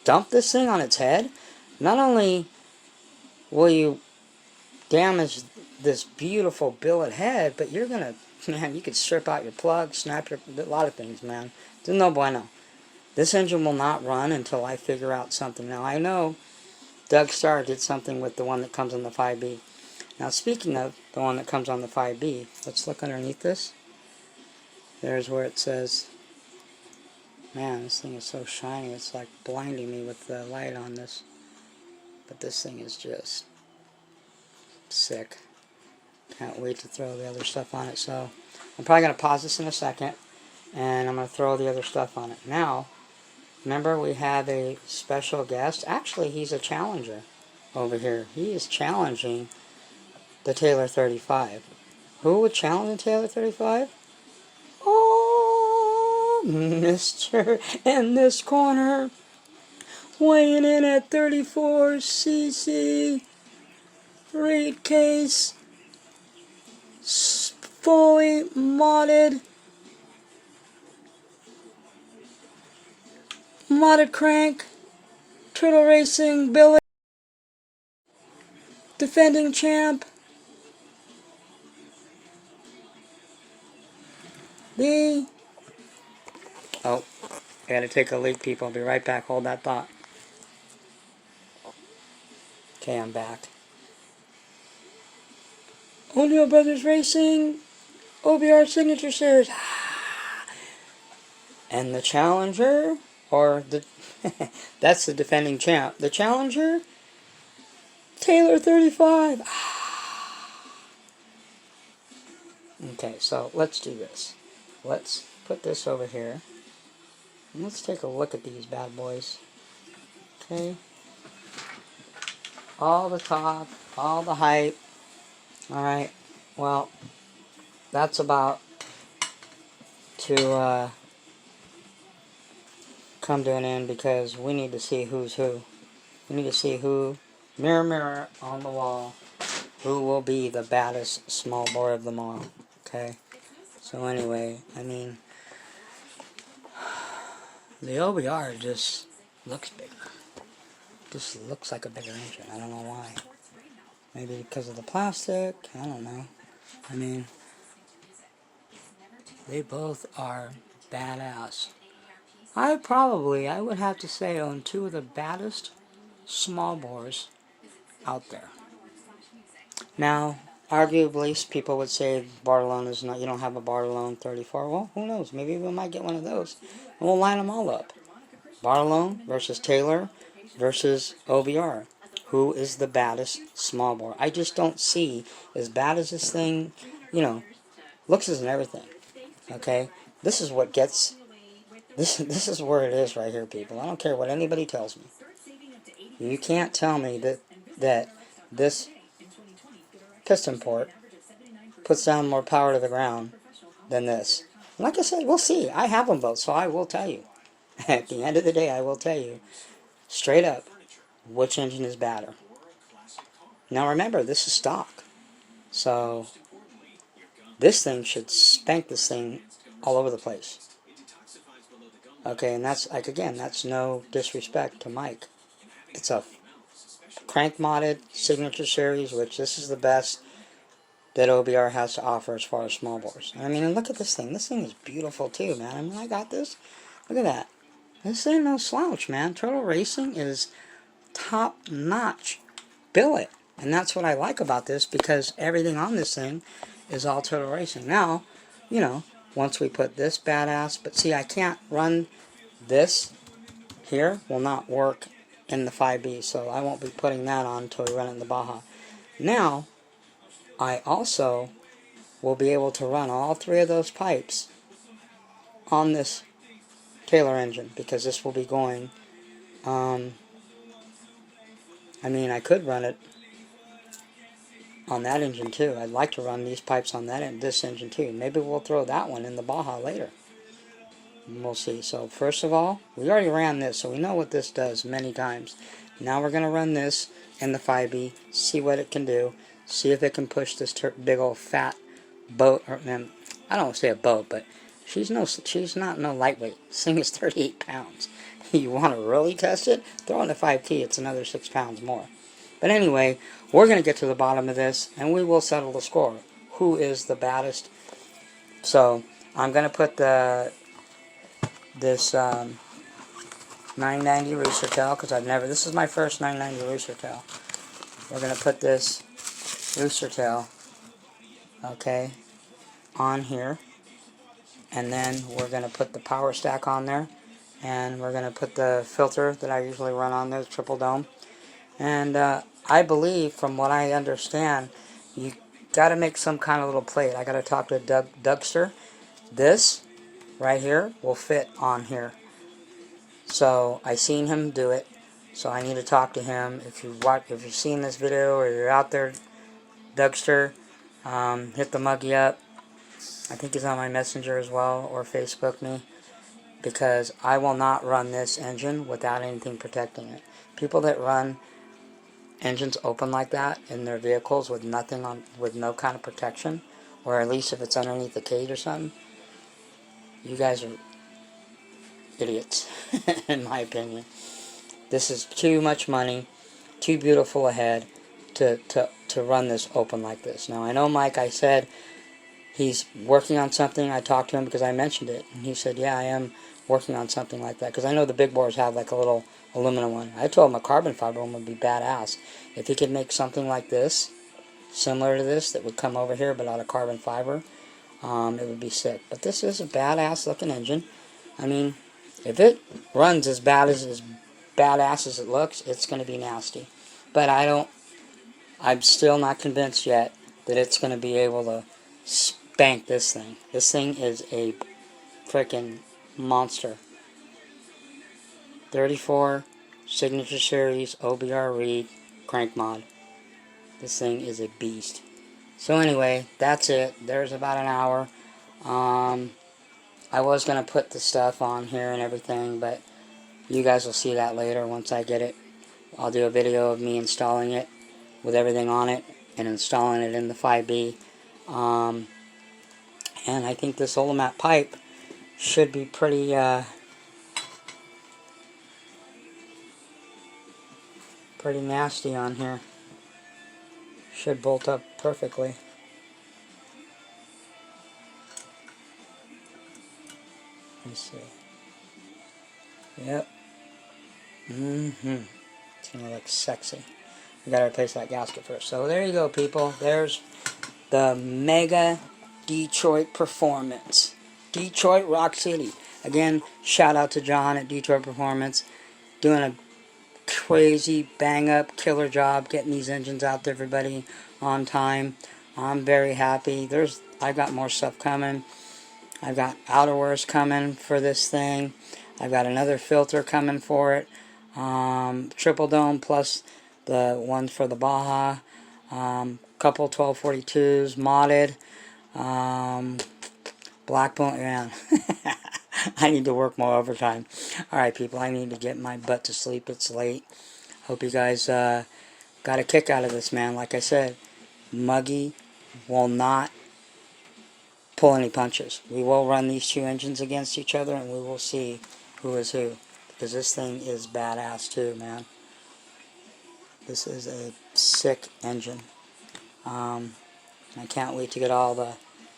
Speaker 1: dump this thing on its head, not only will you damage this beautiful billet head, but you're gonna, man, you could strip out your plug, snap a lot of things, man. It's no bueno. This engine will not run until I figure out something. Now, I know Doug Starr did something with the one that comes on the 5B. Now, speaking of the one that comes on the 5B, let's look underneath this. There's where it says, man, this thing is so shiny, it's like blinding me with the light on this. But this thing is just sick. Can't wait to throw the other stuff on it. So I'm probably going to pause this in a second, and I'm going to throw the other stuff on it. Now, remember we have a special guest. Actually, he's a challenger over here. He is challenging the Taylor 35. Who would challenge the Taylor 35? Oh, Mr. in this corner, weighing in at 34cc, reed case, fully modded crank, turtle racing billet, defending champ, the... Oh, I gotta take a leak, people. I'll be right back. Hold that thought. Okay, I'm back. O'Neill Brothers Racing, OBR Signature Series. And the challenger, or the... that's the defending champ. The challenger, Taylor 35. Okay, so let's do this. Let's put this over here. And let's take a look at these bad boys. Okay. All the top, all the height. Alright, well, that's about to come to an end because we need to see who's who. We need to see who, mirror, mirror on the wall, who will be the baddest small bore of them all. Okay? So anyway, I mean, the OBR just looks bigger. Just looks like a bigger engine. I don't know why. Maybe because of the plastic. I don't know. I mean, they both are badass. I would have to say, own two of the baddest small bores out there. Now, arguably, people would say Bartolone is not, you don't have a Bartolone 34. Well, who knows? Maybe we might get one of those. And we'll line them all up. Bartolone versus Taylor versus OBR. Who is the baddest small bore? I just don't see, as bad as this thing, looks isn't everything. Okay? This is what gets, this is where it is right here, people. I don't care what anybody tells me. You can't tell me that this piston port puts down more power to the ground than this. Like I said, we'll see. I have them both, so I will tell you. At the end of the day, I will tell you, straight up, which engine is better. Now remember, this is stock. So, this thing should spank this thing all over the place. Okay, and that's, like, again, that's no disrespect to Mike. It's a crank modded signature series, which this is the best that OBR has to offer as far as small bores. I mean, and look at this thing. This thing is beautiful too, man. I mean, I got this. Look at that. This ain't no slouch, man. Turtle Racing is top notch. Billet. And that's what I like about this, because everything on this thing is all Turtle Racing. Now, you know, once we put this badass, but see, I can't run this here, will not work in the 5B, so I won't be putting that on until we run it in the Baja. Now, I also will be able to run all three of those pipes on this Taylor engine, because this will be going, I mean, I could run it on that engine too. I'd like to run these pipes on that and this engine too. Maybe we'll throw that one in the Baja later. We'll see. So first of all, we already ran this, so we know what this does many times. Now we're going to run this in the 5B, see what it can do, see if it can push this big old fat boat. Or, I don't want to say a boat, but she's not no lightweight. This thing is 38 pounds. You want to really test it? Throw in the 5T. It's another 6 pounds more. But anyway, we're going to get to the bottom of this, and we will settle the score. Who is the baddest? So I'm going to put this 990 rooster tail, because this is my first 990 rooster tail. We're going to put this rooster tail, okay, on here. And then we're going to put the power stack on there. And we're going to put the filter that I usually run on there, triple dome. And I believe, from what I understand, you got to make some kind of little plate. I got to talk to Dougster. This right here will fit on here. So I seen him do it. So I need to talk to him. If you've seen this video or you're out there, Dougster, hit the muggy up. I think he's on my messenger as well, or Facebook me, because I will not run this engine without anything protecting it. People that run engines open like that in their vehicles with nothing on, with no kind of protection, or at least if it's underneath the cage or something, you guys are idiots, in my opinion. This is too much money, too beautiful a head to run this open like this. Now, I know Mike, I said he's working on something. I talked to him because I mentioned it, and he said, yeah, I am working on something like that, because I know the big bores have like a little aluminum one. I told him a carbon fiber one would be badass. If he could make something like this, similar to this, that would come over here but out of carbon fiber, it would be sick. But this is a badass looking engine. I mean, if it runs as badass as it looks, it's going to be nasty. But I'm still not convinced yet that it's going to be able to spank this thing. This thing is a freaking monster. 34 Signature Series OBR Reed crank mod. This thing is a beast. So anyway, that's it. There's about an hour. I was going to put the stuff on here and everything, but you guys will see that later once I get it. I'll do a video of me installing it with everything on it and installing it in the 5B. And I think this Olamat pipe should be pretty nasty on here. Should bolt up perfectly. Let's see. Yep. It's gonna look sexy. We gotta replace that gasket first. So there you go, people. There's the Mega Detroit Performance. Detroit Rock City. Again, shout out to John at Detroit Performance. Doing a crazy bang up killer job getting these engines out to everybody on time. I'm very happy. I've got more stuff coming. I've got outerwears coming for this thing. I've got another filter coming for it. Triple dome plus the one for the Baja. Couple 1242s modded. Black bone, man. I need to work more overtime. Alright, people, I need to get my butt to sleep. It's late. Hope you guys got a kick out of this, man. Like I said, Muggy will not pull any punches. We will run these two engines against each other, and we will see who is who. Because this thing is badass too, man. This is a sick engine. I can't wait to get all the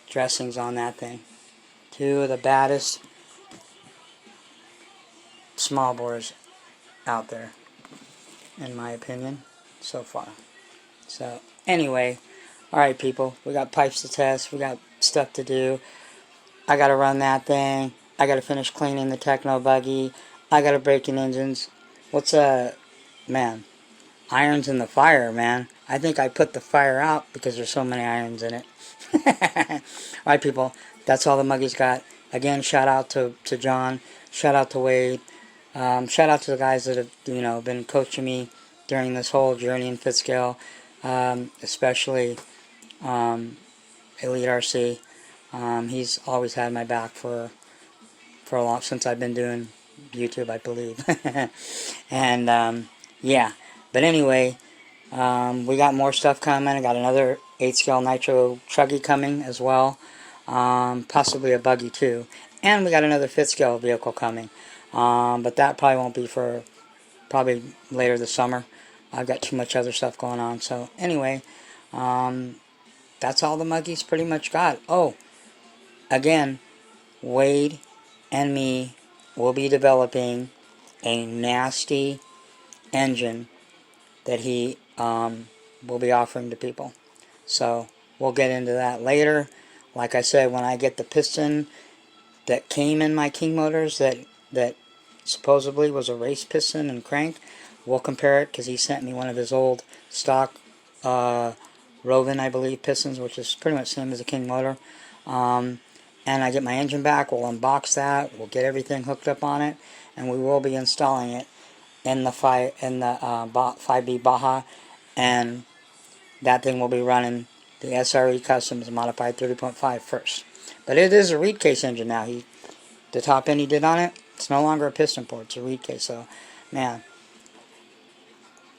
Speaker 1: dressings on that thing. Two of the baddest small bores out there, in my opinion, so far. So, anyway, alright people, we got pipes to test, we got stuff to do. I gotta run that thing, I gotta finish cleaning the Techno buggy, I gotta break in engines. What's man, irons in the fire, man. I think I put the fire out because there's so many irons in it. Alright people, that's all the Muggy's got. Again, shout out to John, shout out to Wade, shout out to the guys that have, you know, been coaching me during this whole journey in fifth scale, especially Elite RC. He's always had my back for a long, since I've been doing YouTube, I believe. And yeah, but anyway, we got more stuff coming. I got another 8 scale Nitro Chuggy coming as well, possibly a buggy too, and we got another 5th scale vehicle coming, but that probably won't be for probably later this summer. I've got too much other stuff going on. So anyway, that's all the Muggy's pretty much got. Oh, again, Wade and me will be developing a nasty engine that he will be offering to people. So we'll get into that later. Like I said, when I get the piston that came in my King motors that supposedly was a race piston and crank, we'll compare it, because he sent me one of his old stock Rovin, I believe, pistons, which is pretty much the same as a King motor. And I get my engine back, we'll unbox that, we'll get everything hooked up on it, and we will be installing it in the 5B Baja, and that thing will be running the SRE Customs Modified 30.5 first. But it is a reed case engine now. The top end he did on it, it's no longer a piston port, it's a reed case. So, man,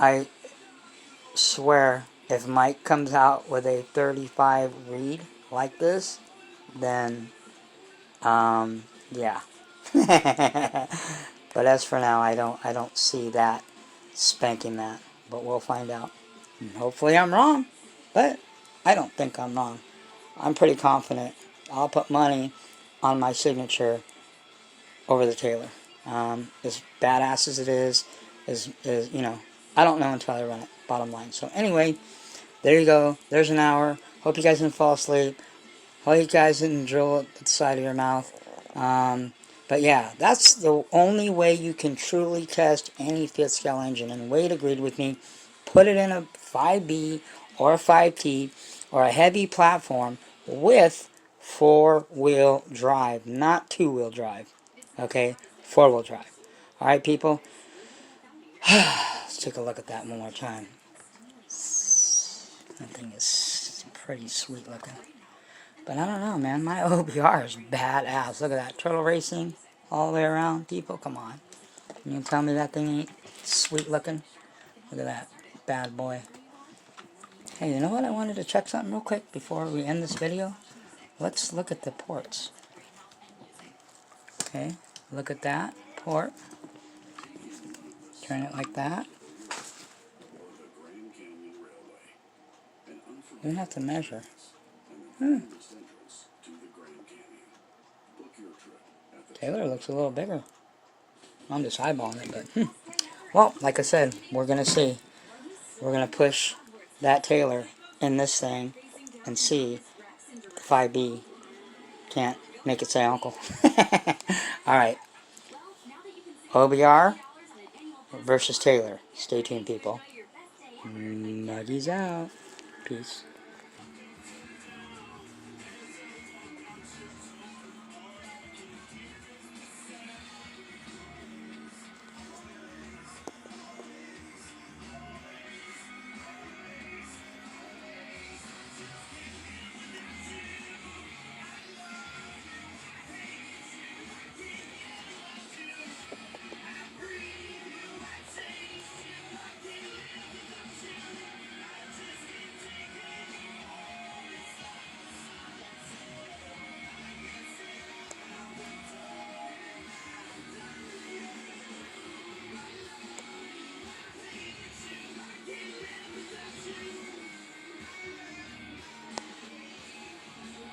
Speaker 1: I swear, if Mike comes out with a 35 reed like this, then, yeah. But as for now, I don't see that spanking that. But we'll find out. And hopefully I'm wrong. But I don't think I'm wrong. I'm pretty confident. I'll put money on my signature over the Taylor. As badass as it is, you know, I don't know until I run it, bottom line. So anyway, there you go. There's an hour. Hope you guys didn't fall asleep. Hope you guys didn't drill at the side of your mouth. But yeah, that's the only way you can truly test any 5th scale engine. And Wade agreed with me. Put it in a 5B or a 5T or a heavy platform with 4-wheel drive, not 2-wheel drive. Okay, 4-wheel drive. Alright, people. Let's take a look at that one more time. That thing is pretty sweet looking. But I don't know, man. My OBR is badass. Look at that. Turtle racing all the way around. People, come on. You can tell me that thing ain't sweet looking? Look at that bad boy. Hey, you know what? I wanted to check something real quick before we end this video. Let's look at the ports. Okay, look at that port. Turn it like that. You don't have to measure. Taylor looks a little bigger. I'm just eyeballing it, but well, like I said, we're gonna see. We're gonna push that Taylor in this thing and see if 5B can't make it say uncle. Alright. OBR versus Taylor. Stay tuned, people. Muggy's out. Peace.